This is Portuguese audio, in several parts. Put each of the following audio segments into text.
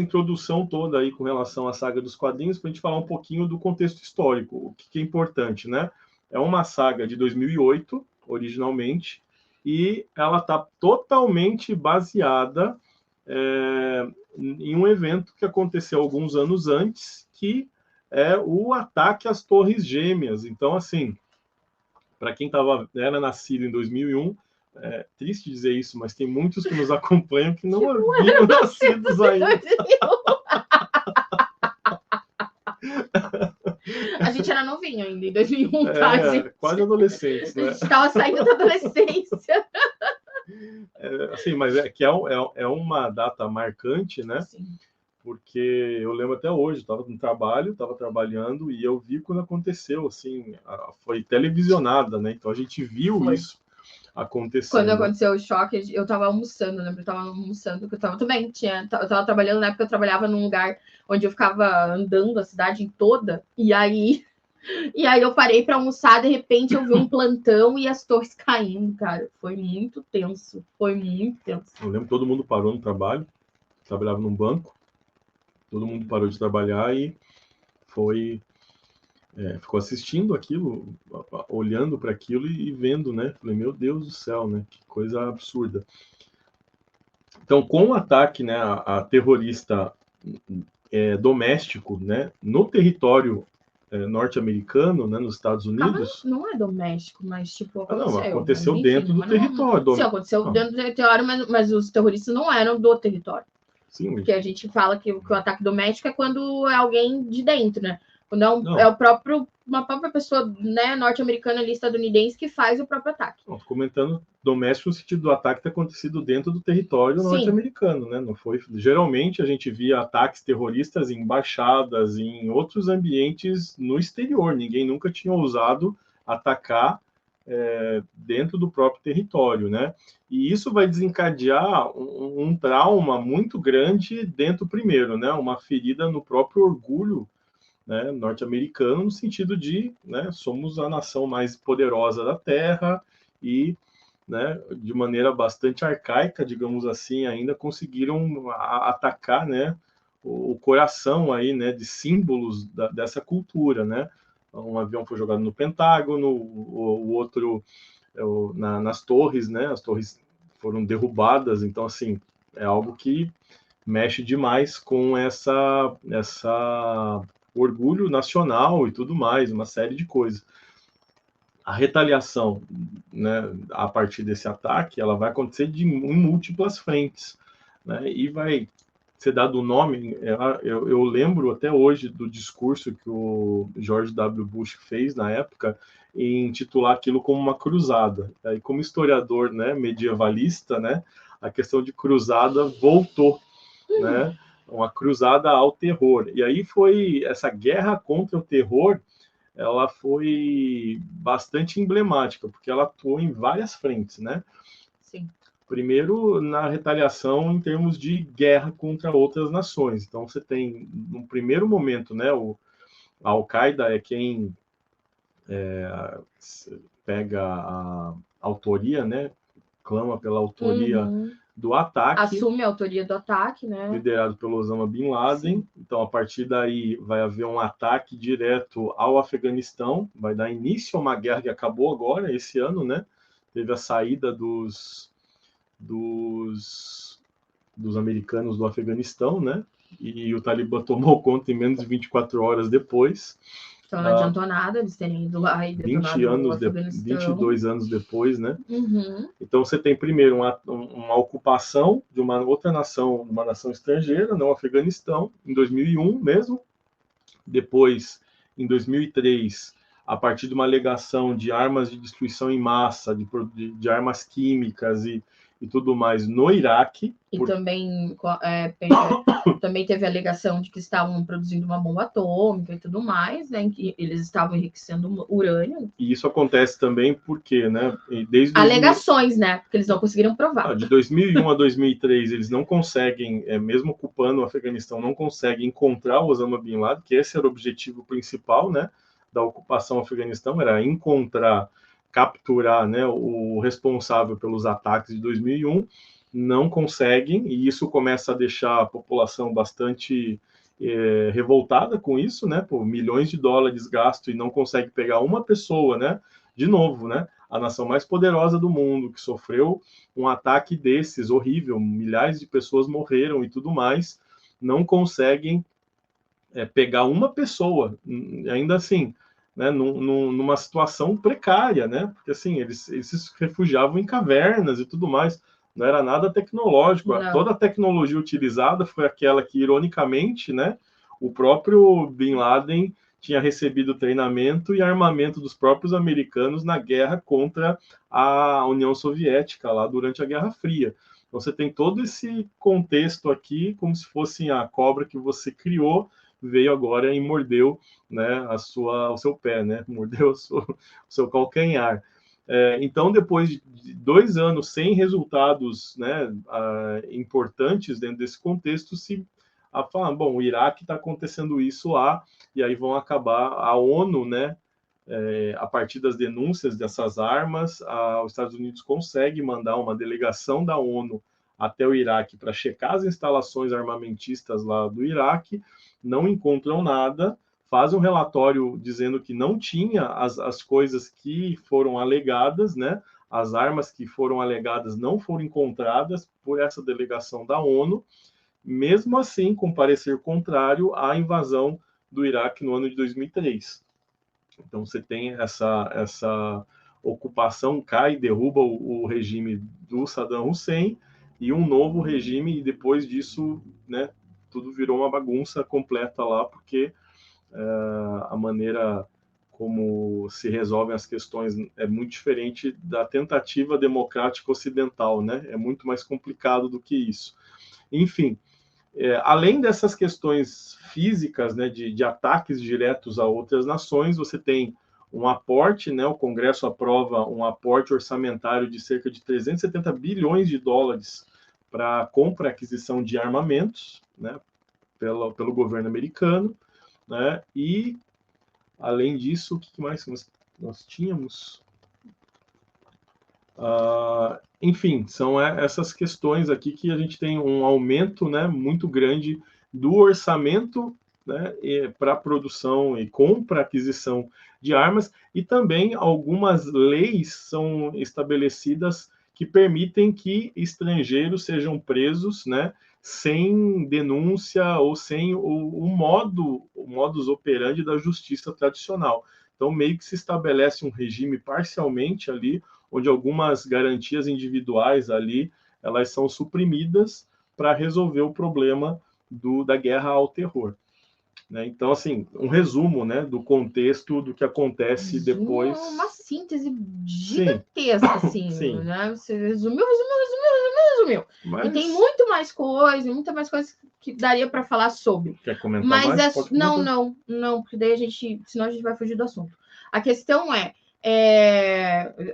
introdução toda aí com relação à saga dos quadrinhos, para a gente falar um pouquinho do contexto histórico, o que é importante, né? É uma saga de 2008, originalmente, e ela está totalmente baseada em um evento que aconteceu alguns anos antes, que é o ataque às Torres Gêmeas. Então, assim, para quem era nascido em 2001, é triste dizer isso, mas tem muitos que nos acompanham que não haviam nascidos ainda. A gente era novinho ainda, em 2001, tá, gente? Quase adolescentes, né? A gente estava saindo da adolescência. Assim, mas é uma data marcante, né? Sim. Porque eu lembro até hoje, estava no trabalho, estava trabalhando, e eu vi quando aconteceu, assim, foi televisionada, né? Então a gente viu isso acontecendo. Quando aconteceu o choque, eu estava almoçando, né? Eu estava almoçando, porque eu também eu estava trabalhando, na época eu trabalhava num lugar onde eu ficava andando a cidade toda, e aí eu parei para almoçar, de repente eu vi um plantão e as torres caindo, cara. Foi muito tenso, foi muito tenso. Eu lembro que todo mundo parou no trabalho, trabalhava num banco, todo mundo parou de trabalhar e ficou assistindo aquilo, olhando para aquilo e vendo, né? Falei, meu Deus do céu, né? Que coisa absurda. Então, com o ataque, né, a terrorista doméstico, né, no território norte-americano, né, nos Estados Unidos... Não é doméstico, mas tipo, aconteceu. Aconteceu dentro do território. Sim, aconteceu dentro do território, mas os terroristas não eram do território. Sim. Porque a gente fala que o ataque doméstico é quando é alguém de dentro, né? Quando uma própria pessoa, né, norte-americana ali, estadunidense, que faz o próprio ataque. Estou comentando doméstico no sentido do ataque ter acontecido dentro do território norte-americano, né? Não foi. Geralmente a gente via ataques terroristas em embaixadas, em outros ambientes no exterior. Ninguém nunca tinha ousado atacar dentro do próprio território, né? E isso vai desencadear um trauma muito grande dentro primeiro, né? Uma ferida no próprio orgulho, né, norte-americano, no sentido de, né, somos a nação mais poderosa da Terra e, né, de maneira bastante arcaica, digamos assim, ainda conseguiram atacar, né, o coração aí, né, de símbolos dessa cultura, né? Um avião foi jogado no Pentágono, o outro nas torres, né? As torres foram derrubadas, então assim é algo que mexe demais com essa orgulho nacional e tudo mais, uma série de coisas. A retaliação, né, a partir desse ataque, ela vai acontecer em múltiplas frentes, né, e vai ser dado o nome. Eu lembro até hoje do discurso que o George W. Bush fez na época, em intitular aquilo como uma cruzada. E como historiador, né, medievalista, né, a questão de cruzada voltou, né? Uma cruzada ao terror. E aí foi essa guerra contra o terror, ela foi bastante emblemática, porque ela atuou em várias frentes, né? Sim. Primeiro, na retaliação em termos de guerra contra outras nações. Então, você tem, no primeiro momento, né, a Al-Qaeda é quem pega a autoria, né? Clama pela autoria do ataque. Assume a autoria do ataque, né? Liderado pelo Osama Bin Laden. Sim. Então, a partir daí, vai haver um ataque direto ao Afeganistão, vai dar início a uma guerra que acabou agora, esse ano, né? Teve a saída dos americanos do Afeganistão, né? E o Talibã tomou conta em menos de 24 horas depois. Então não adiantou nada eles terem ido lá e detonado o Afeganistão. 22 anos depois, né? Uhum. Então você tem primeiro uma ocupação de uma outra nação, uma nação estrangeira, não o Afeganistão, em 2001 mesmo. Depois, em 2003, a partir de uma alegação de armas de destruição em massa, de armas químicas e tudo mais no Iraque. E também teve a alegação de que estavam produzindo uma bomba atômica e tudo mais, né? Em que eles estavam enriquecendo urânio. E isso acontece também porque, né? Alegações, né? Porque eles não conseguiram provar. De 2001 a 2003, eles não conseguem, mesmo ocupando o Afeganistão, não conseguem encontrar o Osama Bin Laden, que esse era o objetivo principal, né? Da ocupação do Afeganistão, era encontrar, capturar, né, o responsável pelos ataques de 2001. não conseguem, e isso começa a deixar a população bastante revoltada com isso, né? Por milhões de dólares gastos e não consegue pegar uma pessoa, né? De novo, né? A nação mais poderosa do mundo, que sofreu um ataque desses horrível, milhares de pessoas morreram e tudo mais, não conseguem pegar uma pessoa, ainda assim, né, numa situação precária, né? Porque assim, eles se refugiavam em cavernas e tudo mais, não era nada tecnológico. Não. Toda a tecnologia utilizada foi aquela que, ironicamente, né, o próprio Bin Laden tinha recebido treinamento e armamento dos próprios americanos na guerra contra a União Soviética, lá durante a Guerra Fria. Então, você tem todo esse contexto aqui, como se fosse a cobra que você criou, veio agora e mordeu, né, o seu pé, né, mordeu o seu calcanhar. Então, depois de 2 anos sem resultados, né, importantes dentro desse contexto, se falar, bom, o Iraque está acontecendo isso lá, e aí vão acabar a ONU, né, a partir das denúncias dessas armas, os Estados Unidos consegue mandar uma delegação da ONU até o Iraque para checar as instalações armamentistas lá do Iraque, não encontram nada, faz um relatório dizendo que não tinha as coisas que foram alegadas, né? As armas que foram alegadas não foram encontradas por essa delegação da ONU, mesmo assim, com parecer contrário à invasão do Iraque no ano de 2003. Então, você tem essa ocupação, cai, derruba o regime do Saddam Hussein e um novo regime, e depois disso, né, tudo virou uma bagunça completa lá, porque a maneira como se resolvem as questões é muito diferente da tentativa democrática ocidental, né? É muito mais complicado do que isso. Enfim, além dessas questões físicas, né, de ataques diretos a outras nações, você tem um aporte, né, o Congresso aprova um aporte orçamentário de cerca de 370 bilhões de dólares para compra e aquisição de armamentos, né, pelo governo americano, né, e, além disso, o que mais nós tínhamos? Enfim, são essas questões aqui que a gente tem um aumento, né, muito grande do orçamento, né, para produção e compra, aquisição de armas, e também algumas leis são estabelecidas que permitem que estrangeiros sejam presos, né, sem denúncia ou sem o modus operandi da justiça tradicional. Então, meio que se estabelece um regime parcialmente ali, onde algumas garantias individuais ali elas são suprimidas para resolver o problema da guerra ao terror. Né? Então, assim, um resumo, né, do contexto do que acontece depois. Uma síntese gigantesca, assim, Sim. Né? Você resumiu. Mas... E tem muita mais coisa que daria para falar sobre. Quer comentar mais? Não, porque daí senão a gente vai fugir do assunto. A questão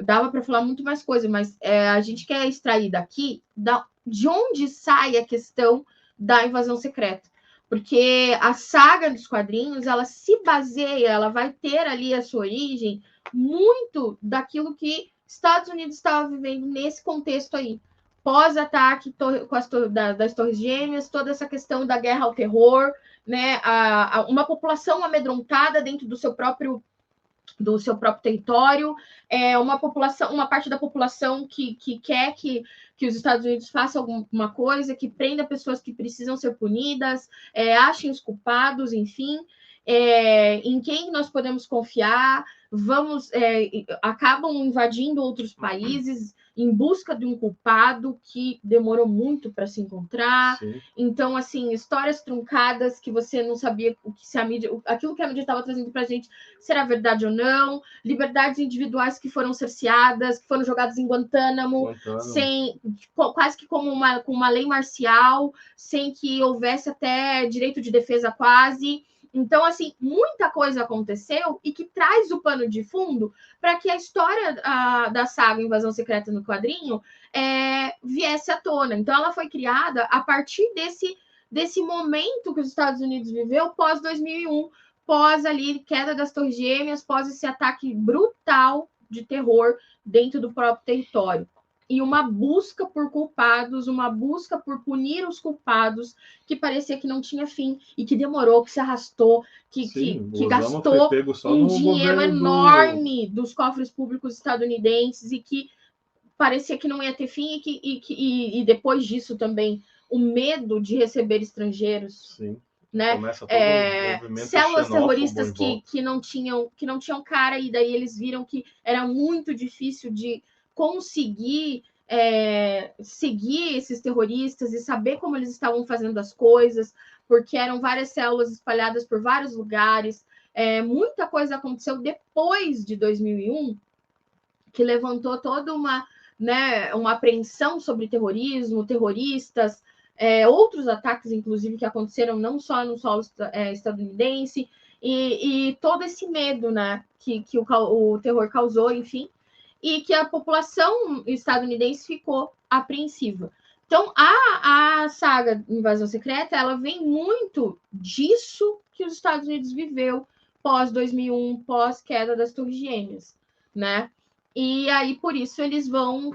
dava para falar muito mais coisa, mas a gente quer extrair daqui de onde sai a questão da invasão secreta. Porque a saga dos quadrinhos, ela se baseia, ela vai ter ali a sua origem muito daquilo que Estados Unidos estava vivendo nesse contexto aí. Pós-ataque das Torres Gêmeas, toda essa questão da guerra ao terror, né? Uma população amedrontada dentro do seu próprio território, uma parte da população que quer que os Estados Unidos façam alguma coisa, que prenda pessoas que precisam ser punidas, achem os culpados, enfim, em quem nós podemos confiar, acabam invadindo outros países em busca de um culpado que demorou muito para se encontrar. Sim. Então, assim, histórias truncadas que você não sabia aquilo que a mídia estava trazendo para a gente, será verdade ou não, liberdades individuais que foram cerceadas, que foram jogadas em Guantánamo. Quase que com uma lei marcial, sem que houvesse até direito de defesa quase. Então, assim, muita coisa aconteceu e que traz o pano de fundo para que a história da saga Invasão Secreta no quadrinho viesse à tona. Então, ela foi criada a partir desse momento que os Estados Unidos viveu pós-2001, pós ali queda das Torres Gêmeas, pós esse ataque brutal de terror dentro do próprio território. e uma busca por culpados, uma busca por punir os culpados, que parecia que não tinha fim, e que demorou, que se arrastou, que gastou um dinheiro enorme dos cofres públicos estadunidenses, e que parecia que não ia ter fim, e depois disso também, o medo de receber estrangeiros. Sim. Né? Células terroristas que não tinham cara, e daí eles viram que era muito difícil de conseguir seguir esses terroristas e saber como eles estavam fazendo as coisas, porque eram várias células espalhadas por vários lugares. Muita coisa aconteceu depois de 2001 que levantou toda uma apreensão sobre terrorismo, terroristas, outros ataques, inclusive, que aconteceram não só no solo estadunidense, e todo esse medo, né, que o terror causou, enfim, e que a população estadunidense ficou apreensiva. Então, a saga Invasão Secreta, ela vem muito disso que os Estados Unidos viveu pós-2001, pós-queda das Torres Gêmeas, né? E aí, por isso, eles vão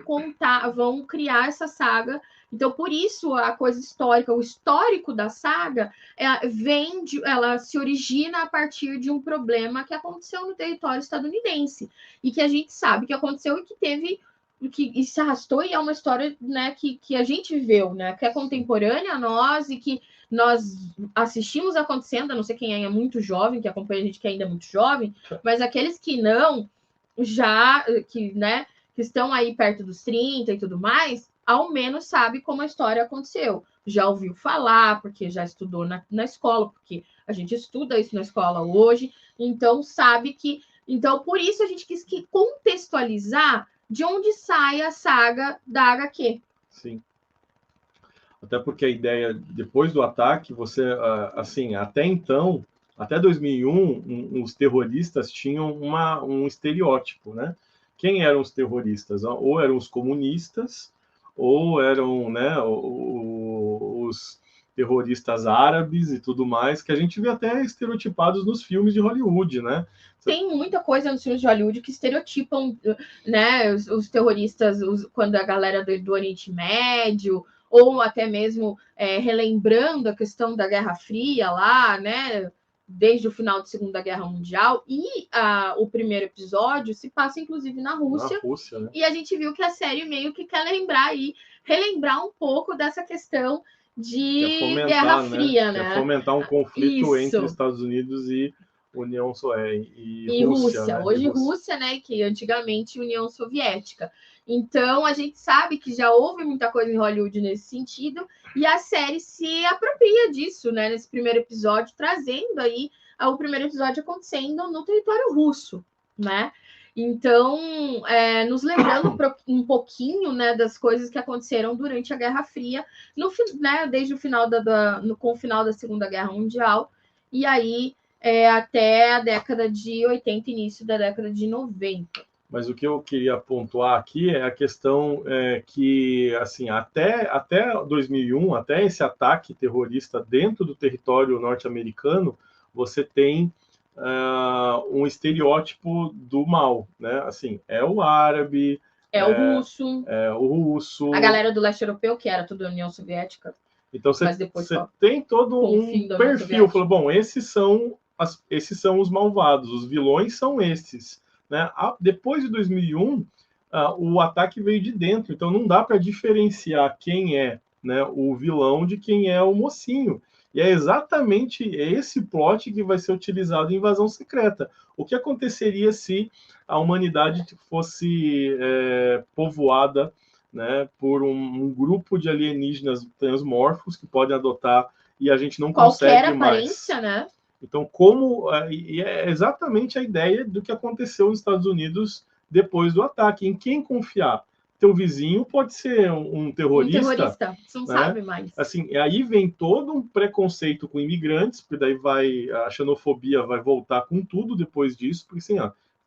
criar essa saga. Então, por isso, a coisa histórica, o histórico da saga, ela se origina a partir de um problema que aconteceu no território estadunidense. E que a gente sabe que aconteceu e que teve, que se arrastou, e é uma história, né, que a gente viveu, né, que é contemporânea a nós e que nós assistimos acontecendo. A não sei quem é muito jovem, que acompanha a gente que ainda é muito jovem, mas aqueles que não, que estão aí perto dos 30 e tudo mais, ao menos sabe como a história aconteceu. Já ouviu falar, porque já estudou na escola, porque a gente estuda isso na escola hoje, então sabe que... Então, por isso a gente quis contextualizar de onde sai a saga da HQ. Sim. Até porque a ideia, depois do ataque, você, assim, até então, até 2001, os terroristas tinham um estereótipo, né? Quem eram os terroristas? Ou eram os comunistas, ou eram, né, os terroristas árabes e tudo mais, que a gente vê até estereotipados nos filmes de Hollywood, né? Tem muita coisa nos filmes de Hollywood que estereotipam, né, os terroristas, quando a galera do Oriente Médio, ou até mesmo relembrando a questão da Guerra Fria lá, né, desde o final da Segunda Guerra Mundial, e o primeiro episódio se passa, inclusive, na Rússia, né? E a gente viu que a série meio que quer relembrar um pouco dessa questão de Guerra Fria, né? Quer fomentar um conflito entre Estados Unidos e União Soviética e Rússia. Né? Hoje Rússia, né? Que antigamente União Soviética. Então, a gente sabe que já houve muita coisa em Hollywood nesse sentido, e a série se apropria disso, né? Nesse primeiro episódio, trazendo aí o primeiro episódio acontecendo no território russo, né? Então, nos lembrando um pouquinho, né, das coisas que aconteceram durante a Guerra Fria, desde o final com o final da Segunda Guerra Mundial, e aí até a década de 80, início da década de 90. Mas o que eu queria pontuar aqui é a questão que, assim, até 2001, até esse ataque terrorista dentro do território norte-americano, você tem um estereótipo do mal, né? Assim, é o árabe, o russo, a galera do leste europeu, que era tudo União Soviética. Então você tem todo um perfil. Falou, bom, esses são os malvados, os vilões são esses, né? Depois de 2001, o ataque veio de dentro, então não dá para diferenciar quem é, né, o vilão de quem é o mocinho. E é exatamente esse plot que vai ser utilizado em Invasão Secreta. O que aconteceria se a humanidade fosse povoada, né, por um grupo de alienígenas transmorfos que podem adotar e a gente não consegue mais. Qualquer aparência, né? Então, e é exatamente a ideia do que aconteceu nos Estados Unidos depois do ataque. Em quem confiar? Teu vizinho pode ser um terrorista. Você não sabe mais. Assim, aí vem todo um preconceito com imigrantes, porque daí a xenofobia vai voltar com tudo depois disso, porque assim,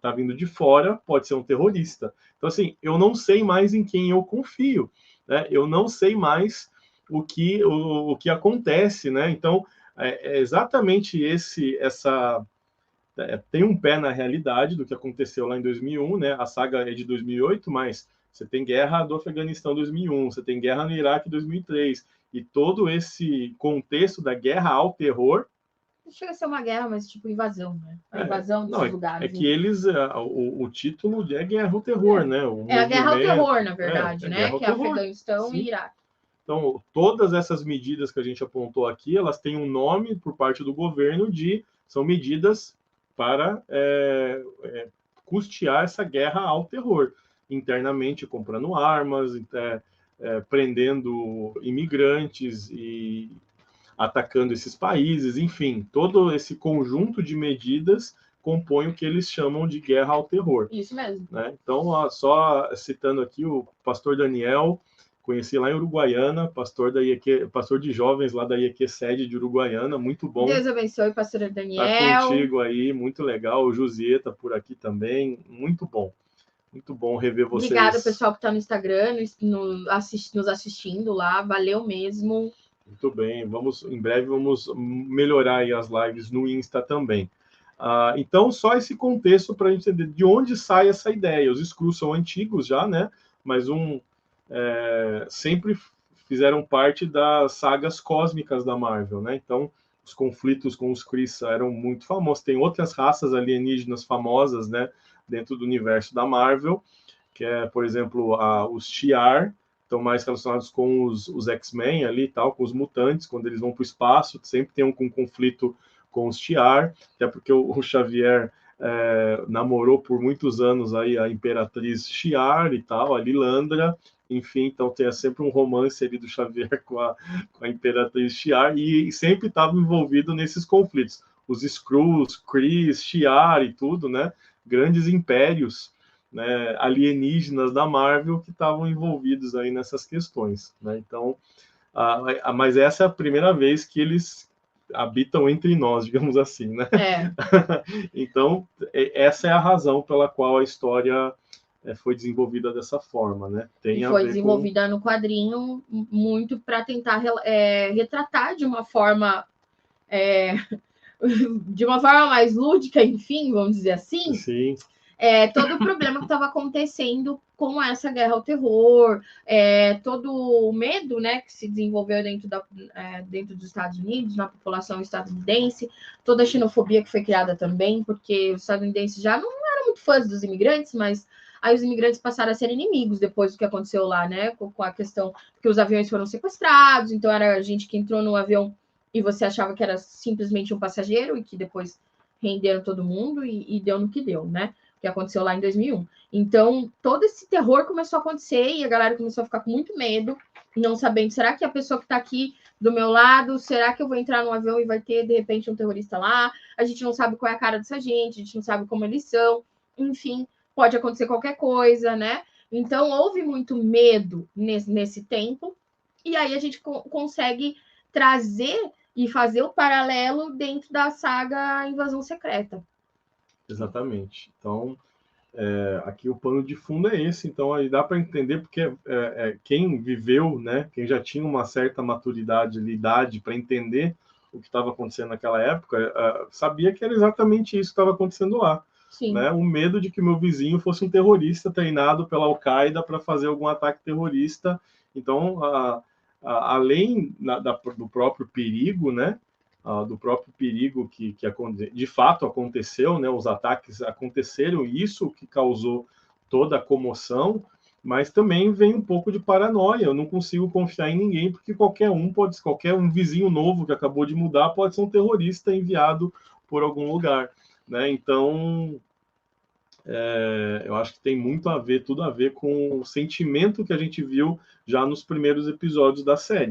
tá vindo de fora, pode ser um terrorista. Então, assim, eu não sei mais em quem eu confio, né? Eu não sei mais o que acontece, né? Então, é exatamente tem um pé na realidade do que aconteceu lá em 2001, né? A saga é de 2008, mas Você tem guerra do Afeganistão 2001, você tem guerra no Iraque 2003, e todo esse contexto da guerra ao terror. Não chega a ser uma guerra, mas tipo invasão, né? A invasão desses lugares. É que eles, o título é guerra ao terror, né? É a guerra ao terror, na verdade, né? Que é Afeganistão Sim. e Iraque. Então, todas essas medidas que a gente apontou aqui, elas têm um nome por parte do governo são medidas para custear essa guerra ao terror, internamente comprando armas, prendendo imigrantes e atacando esses países, enfim, todo esse conjunto de medidas compõe o que eles chamam de guerra ao terror. Isso mesmo. Né? Então, só citando aqui o pastor Daniel, conheci lá em Uruguaiana, pastor de jovens lá da IEQ sede de Uruguaiana, muito bom. Deus abençoe, pastor Daniel. Tá contigo aí, muito legal. O Jusieta por aqui também, muito bom. Muito bom rever vocês. Obrigada, pessoal que está no Instagram, nos assistindo lá, valeu mesmo. Muito bem, em breve vamos melhorar aí as lives no Insta também. Então, só esse contexto para a gente entender de onde sai essa ideia. Os Skrulls são antigos já, né? Mas sempre fizeram parte das sagas cósmicas da Marvel, né? Então, os conflitos com os Kree eram muito famosos. Tem outras raças alienígenas famosas, né? Dentro do universo da Marvel, que é, por exemplo, os Shi'ar, estão mais relacionados com os X-Men ali e tal, com os mutantes, quando eles vão para o espaço, sempre tem um conflito com os Shi'ar, até porque o Xavier namorou por muitos anos aí a Imperatriz Shi'ar e tal, a Lilandra, enfim, então tem sempre um romance ali do Xavier com a Imperatriz Shi'ar, e sempre estava envolvido nesses conflitos. Os Skrulls, Kree, Shi'ar e tudo, né? Grandes impérios, né, alienígenas da Marvel que estavam envolvidos aí nessas questões, né? Então, mas essa é a primeira vez que eles habitam entre nós, digamos assim, né? Então, essa é a razão pela qual a história foi desenvolvida dessa forma, né? Foi desenvolvida no quadrinho muito para tentar retratar de uma forma mais lúdica, enfim, vamos dizer assim. Sim. Todo o problema que estava acontecendo com essa guerra ao terror, todo o medo, né, que se desenvolveu dentro dos Estados Unidos, na população estadunidense, toda a xenofobia que foi criada também, porque os estadunidenses já não eram muito fãs dos imigrantes, mas aí os imigrantes passaram a ser inimigos depois do que aconteceu lá, né, com a questão que os aviões foram sequestrados, então era gente que entrou no avião e você achava que era simplesmente um passageiro e que depois renderam todo mundo e deu no que deu, né? Que aconteceu lá em 2001. Então, todo esse terror começou a acontecer e a galera começou a ficar com muito medo, não sabendo, será que a pessoa que está aqui do meu lado, será que eu vou entrar num avião e vai ter, de repente, um terrorista lá? A gente não sabe qual é a cara dessa gente, a gente não sabe como eles são, enfim, pode acontecer qualquer coisa, né? Então, houve muito medo nesse tempo, e aí a gente consegue trazer e fazer o paralelo dentro da saga Invasão Secreta. Exatamente. Então, aqui o pano de fundo é esse. Então, aí dá para entender porque quem viveu, né, quem já tinha uma certa maturidade, idade para entender o que estava acontecendo naquela época, sabia que era exatamente isso que estava acontecendo lá. Né? O medo de que meu vizinho fosse um terrorista treinado pela Al-Qaeda para fazer algum ataque terrorista. Então, além do próprio perigo, né? Do próprio perigo que de fato aconteceu, né? Os ataques aconteceram, isso que causou toda a comoção, mas também vem um pouco de paranoia. Eu não consigo confiar em ninguém, porque qualquer um vizinho novo que acabou de mudar pode ser um terrorista enviado por algum lugar, né? Então, eu acho que tem tudo a ver com o sentimento que a gente viu já nos primeiros episódios da série.